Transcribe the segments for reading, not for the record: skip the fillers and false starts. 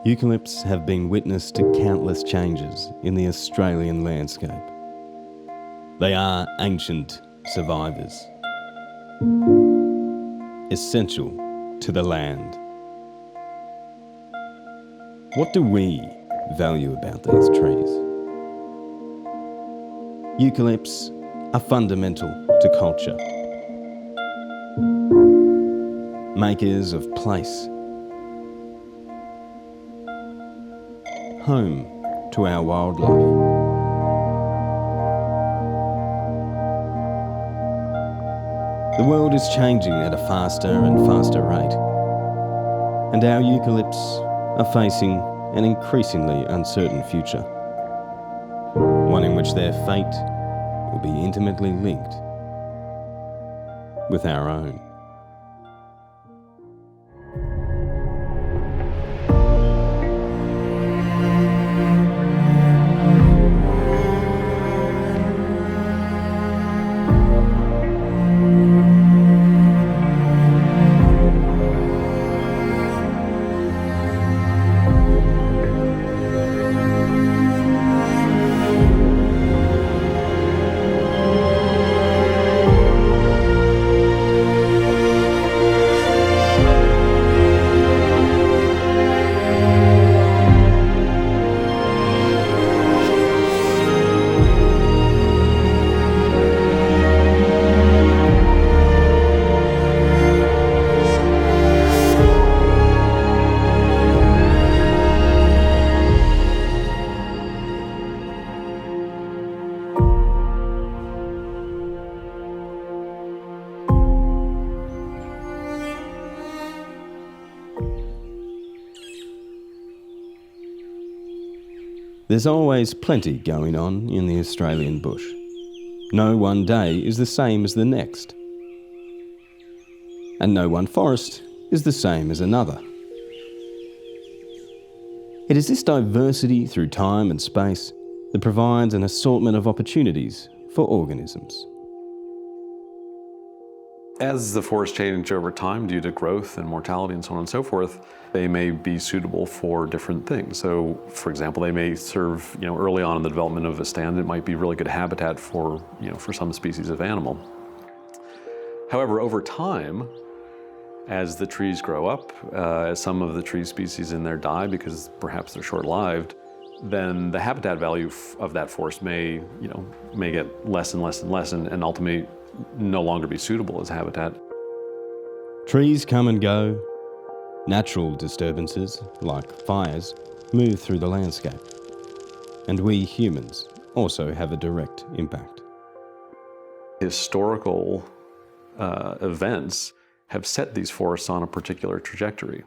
Eucalypts have been witness to countless changes in the Australian landscape. They are ancient survivors, essential to the land. What do we value about these trees? Eucalypts are fundamental to culture, makers of place, home to our wildlife. The world is changing at a faster and faster rate, and our eucalypts are facing an increasingly uncertain future, one in which their fate will be intimately linked with our own. There's always plenty going on in the Australian bush. No one day is the same as the next. And no one forest is the same as another. It is this diversity through time and space that provides an assortment of opportunities for organisms. As the forests change over time due to growth and mortality and so on and so forth, they may be suitable for different things. So, for example, they may serve, early on in the development of a stand, it might be really good habitat for, for some species of animal. However, over time, as the trees grow up, as some of the tree species in there die because perhaps they're short-lived, then the habitat value of that forest may get less and less and less, and ultimately no longer be suitable as habitat. Trees come and go. Natural disturbances, like fires, move through the landscape. And we humans also have a direct impact. Historical events have set these forests on a particular trajectory.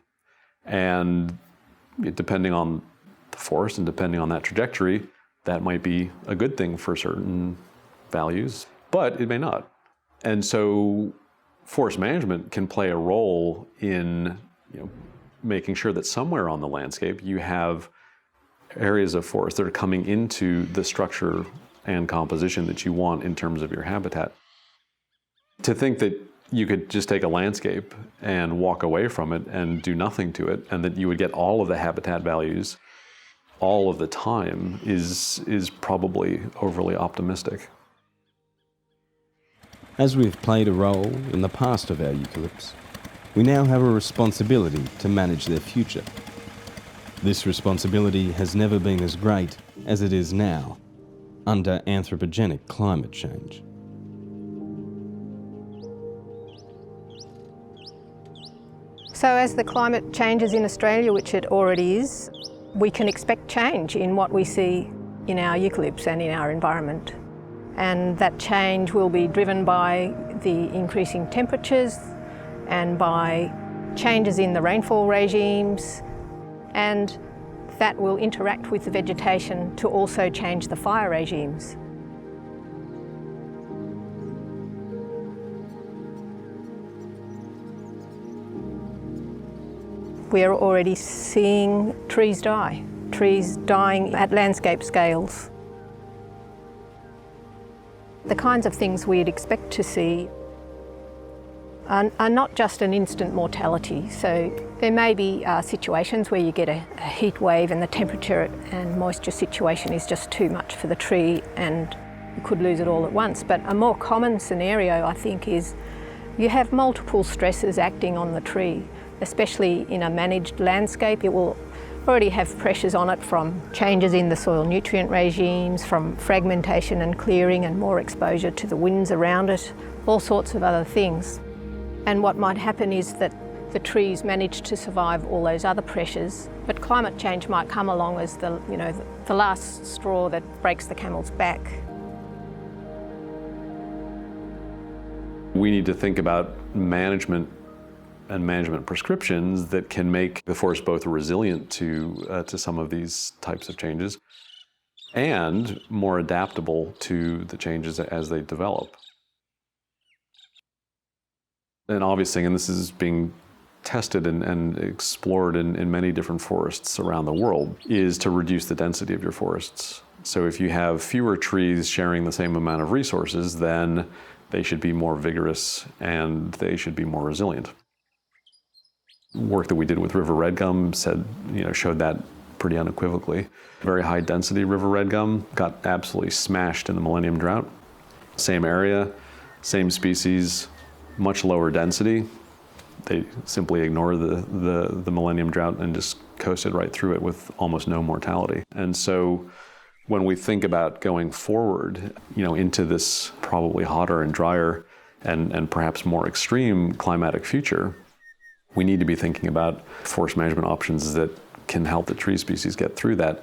And depending on the forest and depending on that trajectory, that might be a good thing for certain values, but it may not. And so forest management can play a role in making sure that somewhere on the landscape you have areas of forest that are coming into the structure and composition that you want in terms of your habitat. To think that you could just take a landscape and walk away from it and do nothing to it, and that you would get all of the habitat values all of the time is probably overly optimistic. As we've played a role in the past of our eucalypts, we now have a responsibility to manage their future. This responsibility has never been as great as it is now, under anthropogenic climate change. So as the climate changes in Australia, which it already is, we can expect change in what we see in our eucalypts and in our environment. And that change will be driven by the increasing temperatures and by changes in the rainfall regimes, and that will interact with the vegetation to also change the fire regimes. We are already seeing trees dying at landscape scales. The kinds of things we'd expect to see are not just an instant mortality. So there may be situations where you get a heat wave and the temperature and moisture situation is just too much for the tree and you could lose it all at once. But a more common scenario, I think, is you have multiple stresses acting on the tree, especially in a managed landscape. It will already have pressures on it from changes in the soil nutrient regimes, from fragmentation and clearing and more exposure to the winds around it, all sorts of other things. And what might happen is that the trees manage to survive all those other pressures, but climate change might come along as the last straw that breaks the camel's back. We need to think about management and management prescriptions that can make the forest both resilient to some of these types of changes and more adaptable to the changes as they develop. An obvious thing, and this is being tested and explored in many different forests around the world, is to reduce the density of your forests. So if you have fewer trees sharing the same amount of resources, then they should be more vigorous and they should be more resilient. Work that we did with river red gum showed that pretty unequivocally. Very high density river red gum got absolutely smashed in the millennium drought. Same area, same species, much lower density. They simply ignored the millennium drought and just coasted right through it with almost no mortality. And so when we think about going forward, into this probably hotter and drier and perhaps more extreme climatic future, we need to be thinking about forest management options that can help the tree species get through that.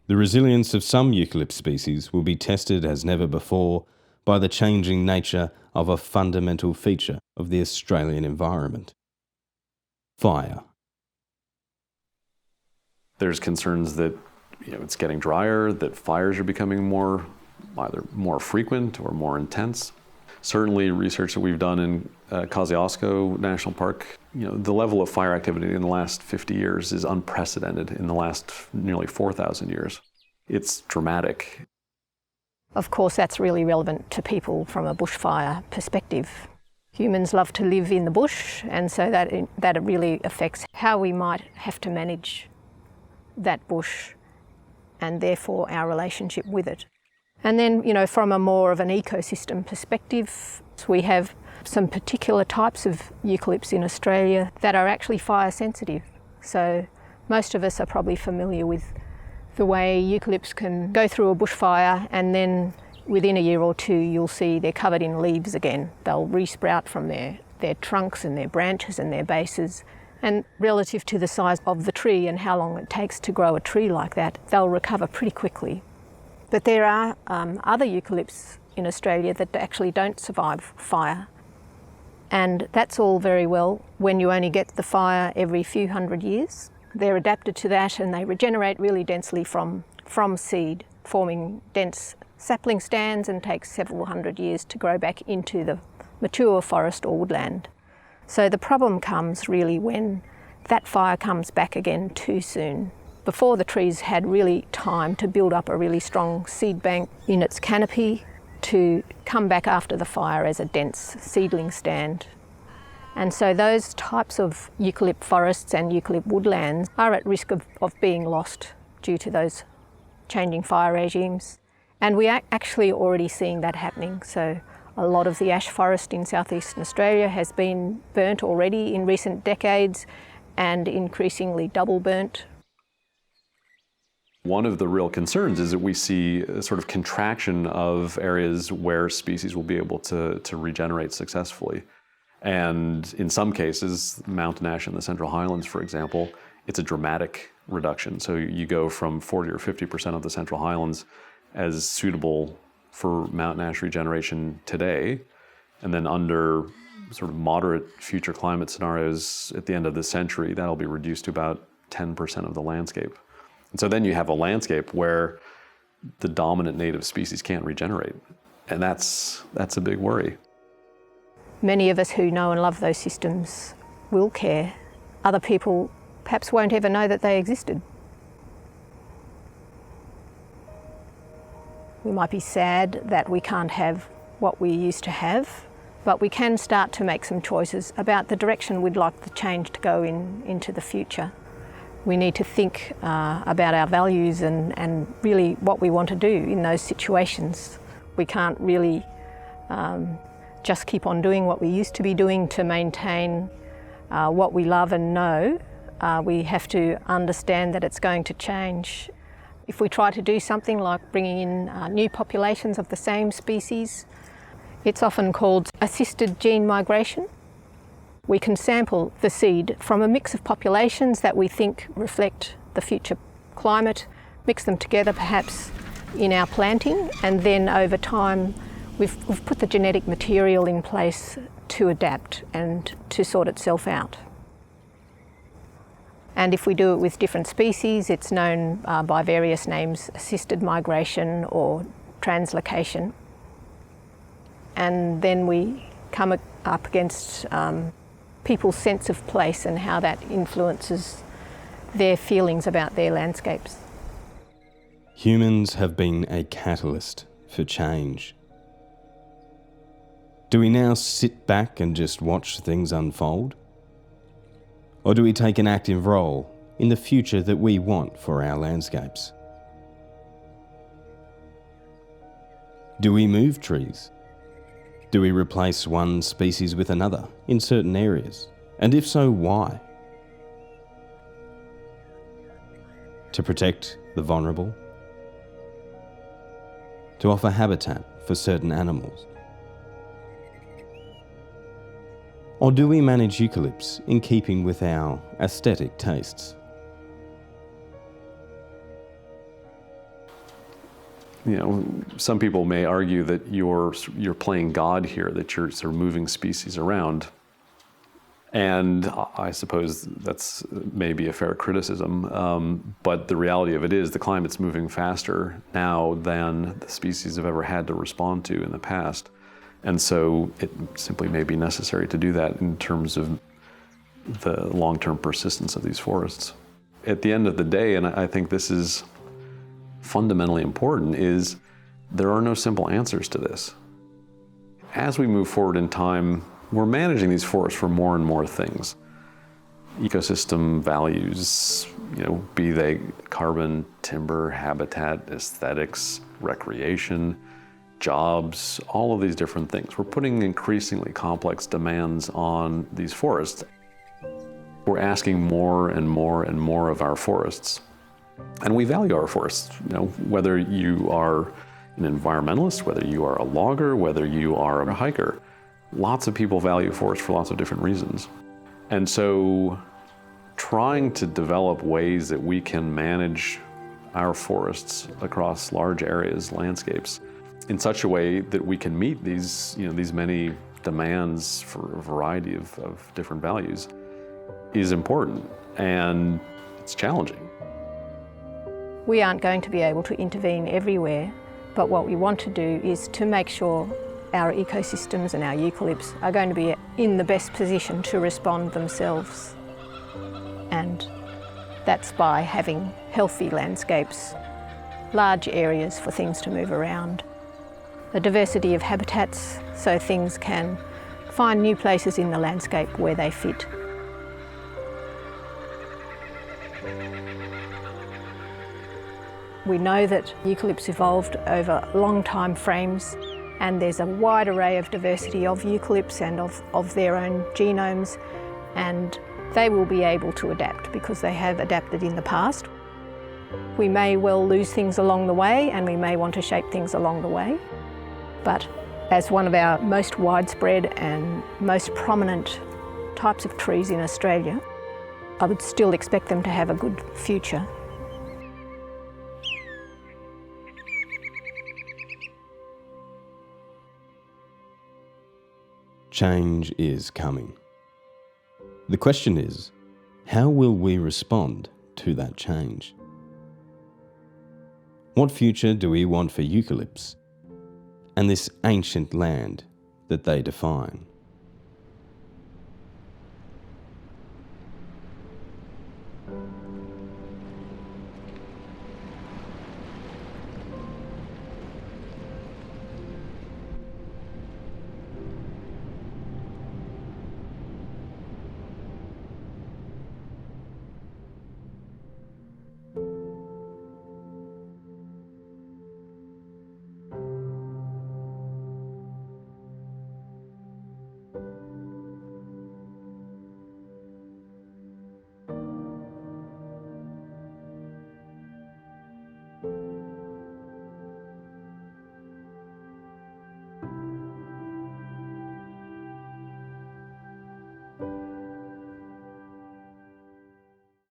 The resilience of some eucalypt species will be tested as never before by the changing nature of a fundamental feature of the Australian environment: fire. There's concerns that it's getting drier, that fires are becoming either more frequent or more intense. Certainly research that we've done in Kosciuszko National Park, the level of fire activity in the last 50 years is unprecedented in the last nearly 4,000 years. It's dramatic. Of course, that's really relevant to people from a bushfire perspective. Humans love to live in the bush, and so that really affects how we might have to manage that bush and therefore our relationship with it. And then, from a more of an ecosystem perspective, we have some particular types of eucalypts in Australia that are actually fire sensitive. So most of us are probably familiar with the way eucalypts can go through a bushfire and then within a year or two you'll see they're covered in leaves again. They'll resprout from their trunks and their branches and their bases. And relative to the size of the tree and how long it takes to grow a tree like that, they'll recover pretty quickly. But there are other eucalypts in Australia that actually don't survive fire. And that's all very well when you only get the fire every few hundred years. They're adapted to that and they regenerate really densely from seed, forming dense sapling stands, and takes several hundred years to grow back into the mature forest or woodland. So the problem comes really when that fire comes back again too soon, before the tree's had really time to build up a really strong seed bank in its canopy to come back after the fire as a dense seedling stand. And so those types of eucalypt forests and eucalypt woodlands are at risk of being lost due to those changing fire regimes. And we are actually already seeing that happening. So a lot of the ash forest in southeastern Australia has been burnt already in recent decades and increasingly double burnt. One of the real concerns is that we see a sort of contraction of areas where species will be able to regenerate successfully. And in some cases, mountain ash in the Central Highlands, for example, it's a dramatic reduction. So you go from 40 or 50% of the Central Highlands as suitable for mountain ash regeneration today, and then under sort of moderate future climate scenarios at the end of this century, that'll be reduced to about 10% of the landscape. And so then you have a landscape where the dominant native species can't regenerate. And that's a big worry. Many of us who know and love those systems will care. Other people perhaps won't ever know that they existed. We might be sad that we can't have what we used to have, but we can start to make some choices about the direction we'd like the change to go into the future. We need to think about our values and really what we want to do in those situations. We can't really just keep on doing what we used to be doing to maintain what we love and know. We have to understand that it's going to change. If we try to do something like bringing in new populations of the same species, it's often called assisted gene migration. We can sample the seed from a mix of populations that we think reflect the future climate, mix them together perhaps in our planting, and then over time we've put the genetic material in place to adapt and to sort itself out. And if we do it with different species, it's known by various names, assisted migration or translocation. And then we come up against people's sense of place and how that influences their feelings about their landscapes. Humans have been a catalyst for change. Do we now sit back and just watch things unfold? Or do we take an active role in the future that we want for our landscapes? Do we move trees? Do we replace one species with another in certain areas? And if so, why? To protect the vulnerable? To offer habitat for certain animals? Or do we manage eucalypts in keeping with our aesthetic tastes? You know, some people may argue that you're playing God here, that you're sort of moving species around. And I suppose that's maybe a fair criticism, but the reality of it is the climate's moving faster now than the species have ever had to respond to in the past. And so it simply may be necessary to do that in terms of the long-term persistence of these forests. At the end of the day, and I think this is fundamentally important, is there are no simple answers to this. As we move forward in time, we're managing these forests for more and more things. Ecosystem values, be they carbon, timber, habitat, aesthetics, recreation, jobs, all of these different things. We're putting increasingly complex demands on these forests. We're asking more and more and more of our forests. And we value our forests, whether you are an environmentalist, whether you are a logger, whether you are a hiker. Lots of people value forests for lots of different reasons. And so trying to develop ways that we can manage our forests across large areas, landscapes, in such a way that we can meet these many demands for a variety of different values is important, and it's challenging. We aren't going to be able to intervene everywhere, but what we want to do is to make sure our ecosystems and our eucalypts are going to be in the best position to respond themselves. And that's by having healthy landscapes, large areas for things to move around, a diversity of habitats so things can find new places in the landscape where they fit. We know that eucalypts evolved over long time frames, and there's a wide array of diversity of eucalypts and of their own genomes, and they will be able to adapt because they have adapted in the past. We may well lose things along the way, and we may want to shape things along the way. But as one of our most widespread and most prominent types of trees in Australia, I would still expect them to have a good future. Change is coming. The question is, how will we respond to that change? What future do we want for eucalypts and this ancient land that they define?